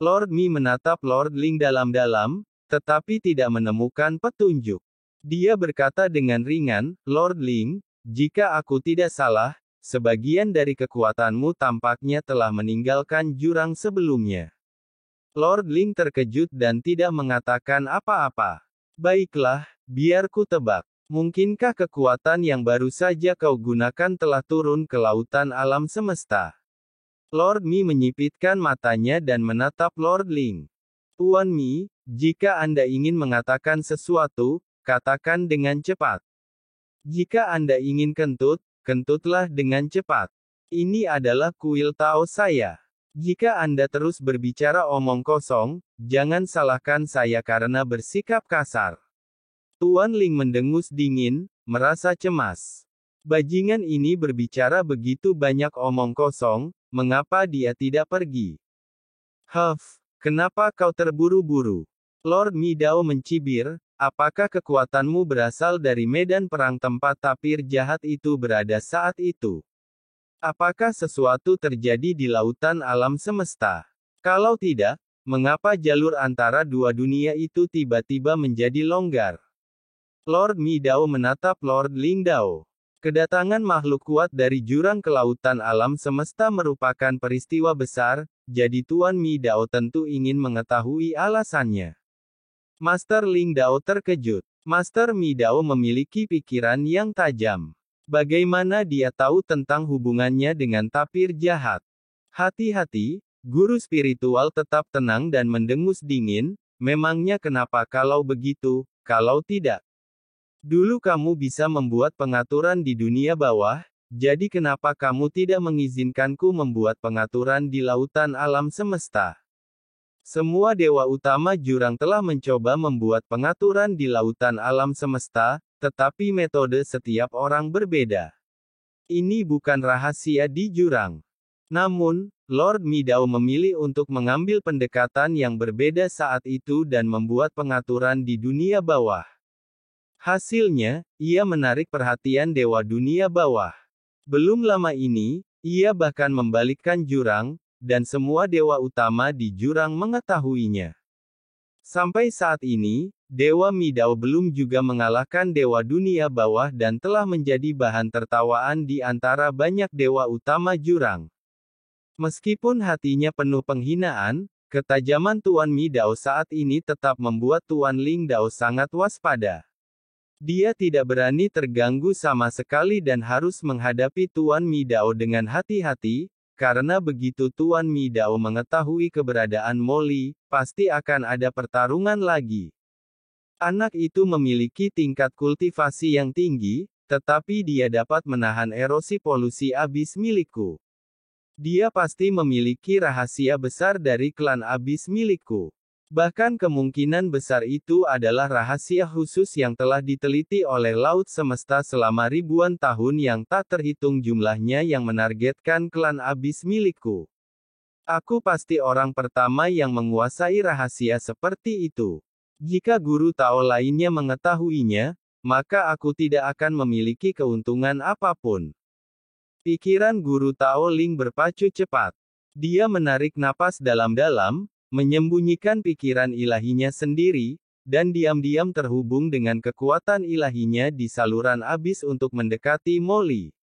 Lord Mi menatap Lord Ling dalam-dalam, tetapi tidak menemukan petunjuk. Dia berkata dengan ringan, Lord Ling, jika aku tidak salah, sebagian dari kekuatanmu tampaknya telah meninggalkan jurang sebelumnya. Lord Ling terkejut dan tidak mengatakan apa-apa. Baiklah, biar ku tebak. Mungkinkah kekuatan yang baru saja kau gunakan telah turun ke lautan alam semesta? Lord Mi menyipitkan matanya dan menatap Lord Ling. Tuan Mi, jika Anda ingin mengatakan sesuatu, katakan dengan cepat. Jika Anda ingin kentut, kentutlah dengan cepat. Ini adalah kuil Tao saya. Jika Anda terus berbicara omong kosong, jangan salahkan saya karena bersikap kasar. Tuan Ling mendengus dingin, merasa cemas. Bajingan ini berbicara begitu banyak omong kosong, mengapa dia tidak pergi? Kenapa kau terburu-buru? Lord Mi Dao mencibir, apakah kekuatanmu berasal dari medan perang tempat tapir jahat itu berada saat itu? Apakah sesuatu terjadi di lautan alam semesta? Kalau tidak, mengapa jalur antara dua dunia itu tiba-tiba menjadi longgar? Lord Mi Dao menatap Lord Ling Dao. Kedatangan makhluk kuat dari jurang ke lautan alam semesta merupakan peristiwa besar, jadi Tuan Mi Dao tentu ingin mengetahui alasannya. Master Ling Dao terkejut. Master Mi Dao memiliki pikiran yang tajam. Bagaimana dia tahu tentang hubungannya dengan tapir jahat? Hati-hati, guru spiritual tetap tenang dan mendengus dingin, memangnya kenapa kalau begitu, kalau tidak? Dulu kamu bisa membuat pengaturan di dunia bawah, jadi kenapa kamu tidak mengizinkanku membuat pengaturan di lautan alam semesta? Semua dewa utama jurang telah mencoba membuat pengaturan di lautan alam semesta, tetapi metode setiap orang berbeda. Ini bukan rahasia di jurang. Namun, Lord Mi Dao memilih untuk mengambil pendekatan yang berbeda saat itu dan membuat pengaturan di dunia bawah. Hasilnya, ia menarik perhatian dewa dunia bawah. Belum lama ini, ia bahkan membalikkan jurang, dan semua dewa utama di jurang mengetahuinya. Sampai saat ini, Dewa Mi Dao belum juga mengalahkan dewa dunia bawah dan telah menjadi bahan tertawaan di antara banyak dewa utama jurang. Meskipun hatinya penuh penghinaan, ketajaman Tuan Mi Dao saat ini tetap membuat Tuan Ling Dao sangat waspada. Dia tidak berani terganggu sama sekali dan harus menghadapi Tuan Mi Dao dengan hati-hati, karena begitu Tuan Mi Dao mengetahui keberadaan Molly, pasti akan ada pertarungan lagi. Anak itu memiliki tingkat kultivasi yang tinggi, tetapi dia dapat menahan erosi polusi abis milikku. Dia pasti memiliki rahasia besar dari klan abis milikku. Bahkan kemungkinan besar itu adalah rahasia khusus yang telah diteliti oleh Laut Semesta selama ribuan tahun yang tak terhitung jumlahnya yang menargetkan klan abis milikku. Aku pasti orang pertama yang menguasai rahasia seperti itu. Jika guru Tao lainnya mengetahuinya, maka aku tidak akan memiliki keuntungan apapun. Pikiran guru Tao Ling berpacu cepat. Dia menarik napas dalam-dalam, menyembunyikan pikiran ilahinya sendiri, dan diam-diam terhubung dengan kekuatan ilahinya di saluran abis untuk mendekati Molly.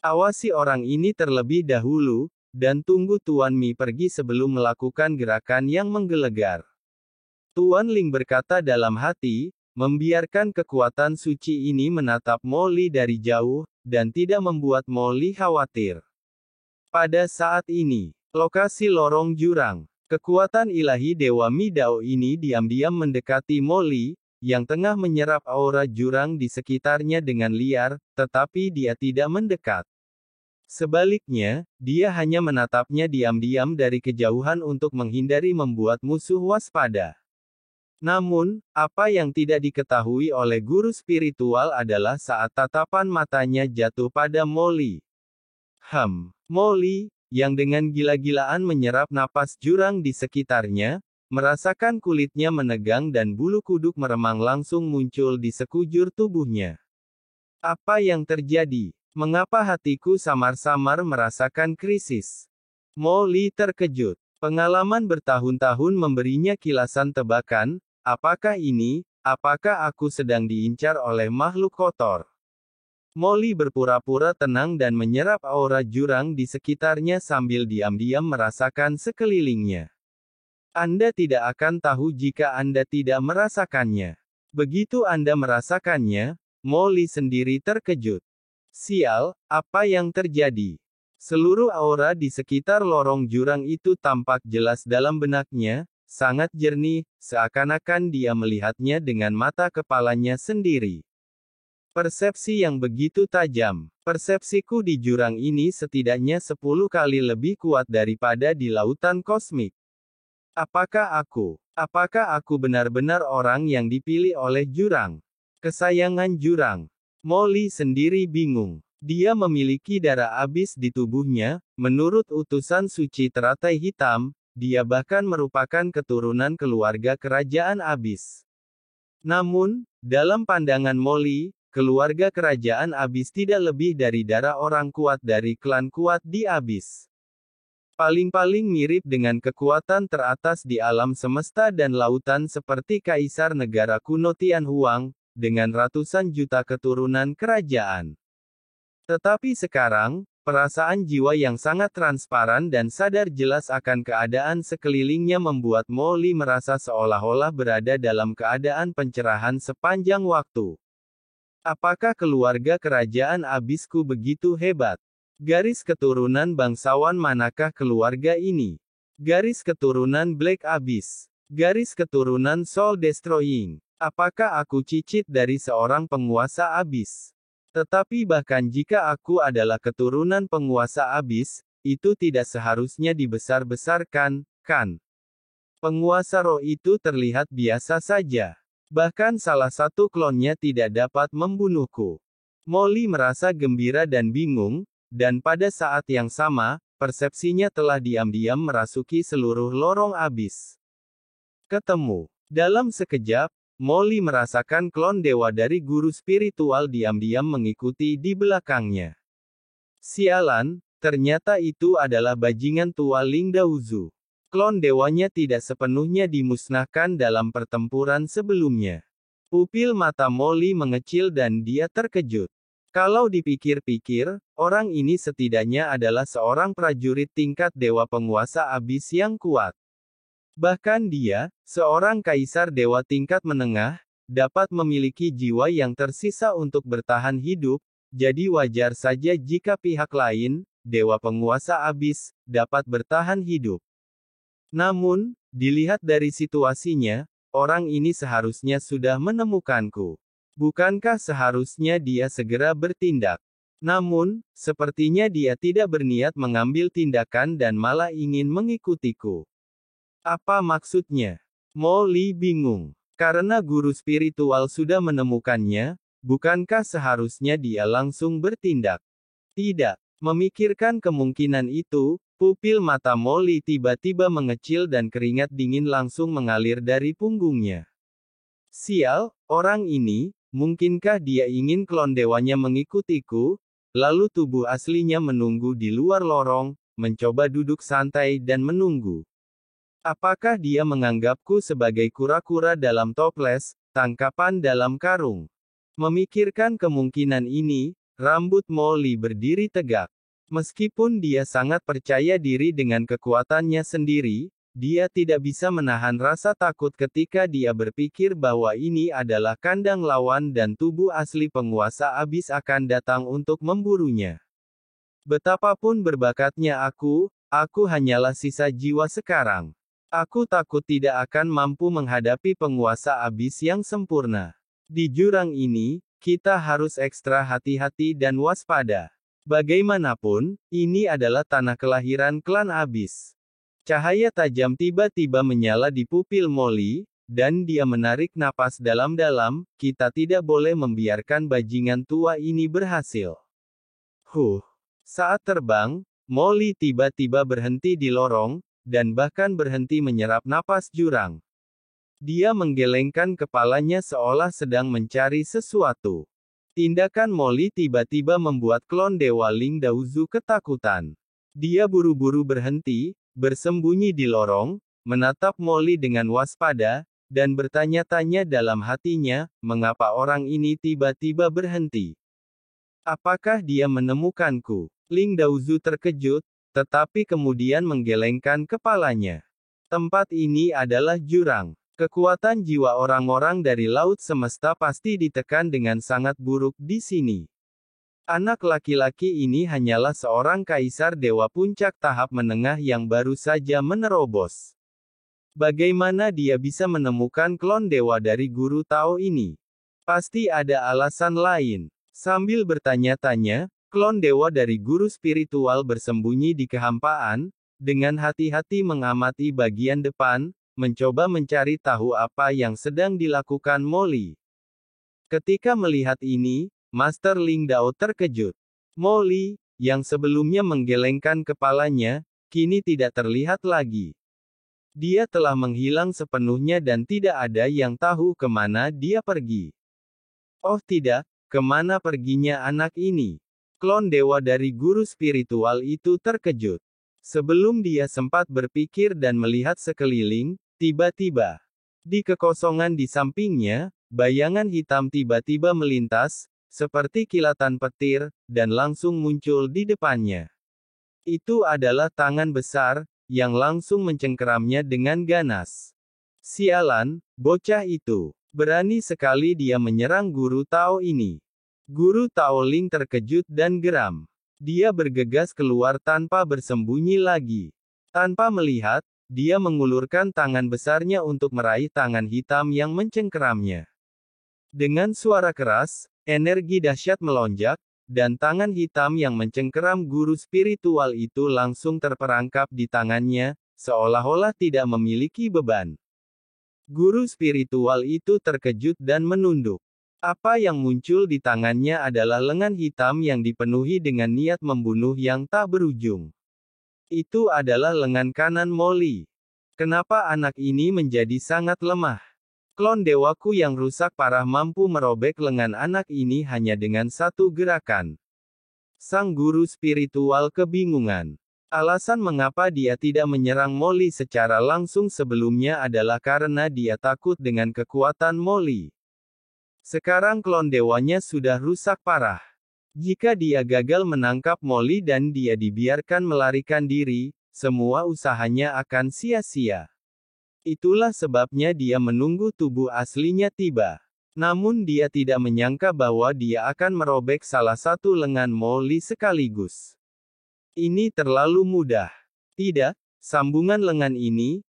Awasi orang ini terlebih dahulu, dan tunggu Tuan Mi pergi sebelum melakukan gerakan yang menggelegar. Tuan Ling berkata dalam hati, membiarkan kekuatan suci ini menatap Molly dari jauh, dan tidak membuat Molly khawatir. Pada saat ini, lokasi lorong jurang. Kekuatan ilahi Dewa Mi Dao ini diam-diam mendekati Molly, yang tengah menyerap aura jurang di sekitarnya dengan liar, tetapi dia tidak mendekat. Sebaliknya, dia hanya menatapnya diam-diam dari kejauhan untuk menghindari membuat musuh waspada. Namun, apa yang tidak diketahui oleh guru spiritual adalah saat tatapan matanya jatuh pada Molly. Molly, yang dengan gila-gilaan menyerap napas jurang di sekitarnya, merasakan kulitnya menegang dan bulu kuduk meremang langsung muncul di sekujur tubuhnya. Apa yang terjadi? Mengapa hatiku samar-samar merasakan krisis? Molly terkejut. Pengalaman bertahun-tahun memberinya kilasan tebakan, apakah aku sedang diincar oleh makhluk kotor? Molly berpura-pura tenang dan menyerap aura jurang di sekitarnya sambil diam-diam merasakan sekelilingnya. Anda tidak akan tahu jika Anda tidak merasakannya. Begitu Anda merasakannya, Molly sendiri terkejut. Sial, apa yang terjadi? Seluruh aura di sekitar lorong jurang itu tampak jelas dalam benaknya, sangat jernih, seakan-akan dia melihatnya dengan mata kepalanya sendiri. Persepsi yang begitu tajam. Persepsiku di jurang ini setidaknya 10 kali lebih kuat daripada di lautan kosmik. Apakah aku benar-benar orang yang dipilih oleh jurang? Kesayangan jurang. Molly sendiri bingung. Dia memiliki darah abis di tubuhnya, menurut utusan suci teratai hitam, dia bahkan merupakan keturunan keluarga kerajaan abis. Namun, dalam pandangan Molly, keluarga kerajaan abis tidak lebih dari darah orang kuat dari klan kuat di abis. Paling-paling mirip dengan kekuatan teratas di alam semesta dan lautan seperti kaisar negara kuno Tianhuang, dengan ratusan juta keturunan kerajaan. Tetapi sekarang, perasaan jiwa yang sangat transparan dan sadar jelas akan keadaan sekelilingnya membuat Molly merasa seolah-olah berada dalam keadaan pencerahan sepanjang waktu. Apakah keluarga kerajaan abisku begitu hebat? Garis keturunan bangsawan manakah keluarga ini? Garis keturunan Black Abyss. Garis keturunan Soul Destroying. Apakah aku cicit dari seorang penguasa abis? Tetapi bahkan jika aku adalah keturunan penguasa abis, itu tidak seharusnya dibesar-besarkan, kan? Penguasa roh itu terlihat biasa saja. Bahkan salah satu klonnya tidak dapat membunuhku. Molly merasa gembira dan bingung, dan pada saat yang sama, persepsinya telah diam-diam merasuki seluruh lorong abis. Ketemu. Dalam sekejap, Molly merasakan klon dewa dari guru spiritual diam-diam mengikuti di belakangnya. Sialan, ternyata itu adalah bajingan tua Ling Daozu. Klon dewanya tidak sepenuhnya dimusnahkan dalam pertempuran sebelumnya. Pupil mata Molly mengecil dan dia terkejut. Kalau dipikir-pikir, orang ini setidaknya adalah seorang prajurit tingkat dewa penguasa abis yang kuat. Bahkan dia, seorang kaisar dewa tingkat menengah, dapat memiliki jiwa yang tersisa untuk bertahan hidup, jadi wajar saja jika pihak lain, dewa penguasa abis, dapat bertahan hidup. Namun, dilihat dari situasinya, orang ini seharusnya sudah menemukanku. Bukankah seharusnya dia segera bertindak? Namun, sepertinya dia tidak berniat mengambil tindakan dan malah ingin mengikutiku. Apa maksudnya? Molly bingung. Karena guru spiritual sudah menemukannya, bukankah seharusnya dia langsung bertindak? Tidak. Memikirkan kemungkinan itu, pupil mata Molly tiba-tiba mengecil dan keringat dingin langsung mengalir dari punggungnya. Sial, orang ini, mungkinkah dia ingin klon dewanya mengikutiku? Lalu tubuh aslinya menunggu di luar lorong, mencoba duduk santai dan menunggu. Apakah dia menganggapku sebagai kura-kura dalam toples, tangkapan dalam karung? Memikirkan kemungkinan ini, rambut Molly berdiri tegak. Meskipun dia sangat percaya diri dengan kekuatannya sendiri, dia tidak bisa menahan rasa takut ketika dia berpikir bahwa ini adalah kandang lawan dan tubuh asli penguasa abis akan datang untuk memburunya. Betapapun berbakatnya aku hanyalah sisa jiwa sekarang. Aku takut tidak akan mampu menghadapi penguasa abis yang sempurna. Di jurang ini, kita harus ekstra hati-hati dan waspada. Bagaimanapun, ini adalah tanah kelahiran klan abis. Cahaya tajam tiba-tiba menyala di pupil Molly, dan dia menarik napas dalam-dalam. Kita tidak boleh membiarkan bajingan tua ini berhasil. Saat terbang, Molly tiba-tiba berhenti di lorong, dan bahkan berhenti menyerap napas jurang. Dia menggelengkan kepalanya seolah sedang mencari sesuatu. Tindakan Molly tiba-tiba membuat klon dewa Ling Daozu ketakutan. Dia buru-buru berhenti, bersembunyi di lorong, menatap Molly dengan waspada, dan bertanya-tanya dalam hatinya, mengapa orang ini tiba-tiba berhenti? Apakah dia menemukanku? Ling Daozu terkejut, tetapi kemudian menggelengkan kepalanya. Tempat ini adalah jurang. Kekuatan jiwa orang-orang dari laut semesta pasti ditekan dengan sangat buruk di sini. Anak laki-laki ini hanyalah seorang kaisar dewa puncak tahap menengah yang baru saja menerobos. Bagaimana dia bisa menemukan klon dewa dari guru Tao ini? Pasti ada alasan lain. Sambil bertanya-tanya, klon dewa dari guru spiritual bersembunyi di kehampaan, dengan hati-hati mengamati bagian depan, mencoba mencari tahu apa yang sedang dilakukan Molly. Ketika melihat ini, Master Ling Dao terkejut. Molly, yang sebelumnya menggelengkan kepalanya, kini tidak terlihat lagi. Dia telah menghilang sepenuhnya dan tidak ada yang tahu kemana dia pergi. Oh tidak, kemana perginya anak ini? Klon dewa dari guru spiritual itu terkejut. Sebelum dia sempat berpikir dan melihat sekeliling, tiba-tiba, di kekosongan di sampingnya, bayangan hitam tiba-tiba melintas, seperti kilatan petir, dan langsung muncul di depannya. Itu adalah tangan besar, yang langsung mencengkeramnya dengan ganas. Sialan, bocah itu. Berani sekali dia menyerang guru Tao ini. Guru Tao Ling terkejut dan geram. Dia bergegas keluar tanpa bersembunyi lagi. Tanpa melihat, dia mengulurkan tangan besarnya untuk meraih tangan hitam yang mencengkeramnya. Dengan suara keras, energi dahsyat melonjak, dan tangan hitam yang mencengkeram guru spiritual itu langsung terperangkap di tangannya, seolah-olah tidak memiliki beban. Guru spiritual itu terkejut dan menunduk. Apa yang muncul di tangannya adalah lengan hitam yang dipenuhi dengan niat membunuh yang tak berujung. Itu adalah lengan kanan Molly. Kenapa anak ini menjadi sangat lemah? Klon dewaku yang rusak parah mampu merobek lengan anak ini hanya dengan satu gerakan. Sang guru spiritual kebingungan. Alasan mengapa dia tidak menyerang Molly secara langsung sebelumnya adalah karena dia takut dengan kekuatan Molly. Sekarang klon dewanya sudah rusak parah. Jika dia gagal menangkap Molly dan dia dibiarkan melarikan diri, semua usahanya akan sia-sia. Itulah sebabnya dia menunggu tubuh aslinya tiba. Namun dia tidak menyangka bahwa dia akan merobek salah satu lengan Molly sekaligus. Ini terlalu mudah. Tidak, sambungan lengan ini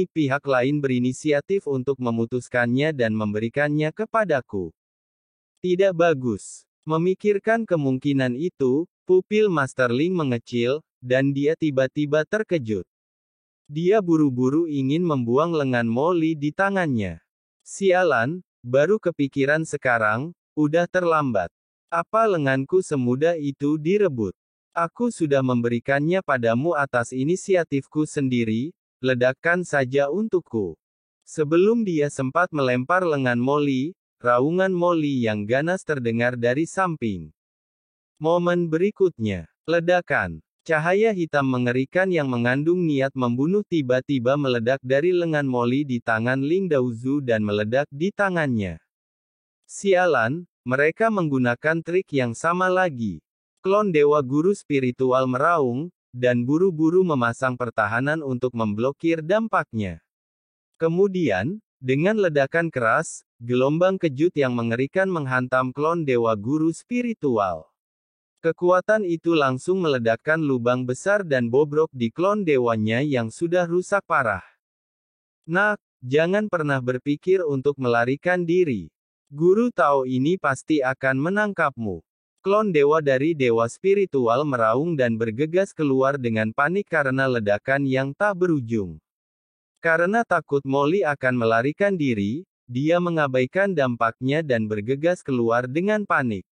pihak lain berinisiatif untuk memutuskannya dan memberikannya kepadaku. Tidak bagus. Memikirkan kemungkinan itu, pupil Master Ling mengecil, dan dia tiba-tiba terkejut. Dia buru-buru ingin membuang lengan Molly di tangannya. Sialan, baru kepikiran sekarang, udah terlambat. Apa lenganku semudah itu direbut? Aku sudah memberikannya padamu atas inisiatifku sendiri, ledakkan saja untukku. Sebelum dia sempat melempar lengan Molly, raungan Molly yang ganas terdengar dari samping. Momen berikutnya, ledakan. Cahaya hitam mengerikan yang mengandung niat membunuh tiba-tiba meledak dari lengan Molly di tangan Ling Daozu dan meledak di tangannya. Sialan, mereka menggunakan trik yang sama lagi. Klon dewa guru spiritual meraung, dan buru-buru memasang pertahanan untuk memblokir dampaknya. Kemudian, dengan ledakan keras, gelombang kejut yang mengerikan menghantam klon dewa guru spiritual. Kekuatan itu langsung meledakkan lubang besar dan bobrok di klon dewanya yang sudah rusak parah. Nak, jangan pernah berpikir untuk melarikan diri. Guru Tao ini pasti akan menangkapmu. Klon dewa dari dewa spiritual meraung dan bergegas keluar dengan panik karena ledakan yang tak berujung. Karena takut Molly akan melarikan diri, dia mengabaikan dampaknya dan bergegas keluar dengan panik.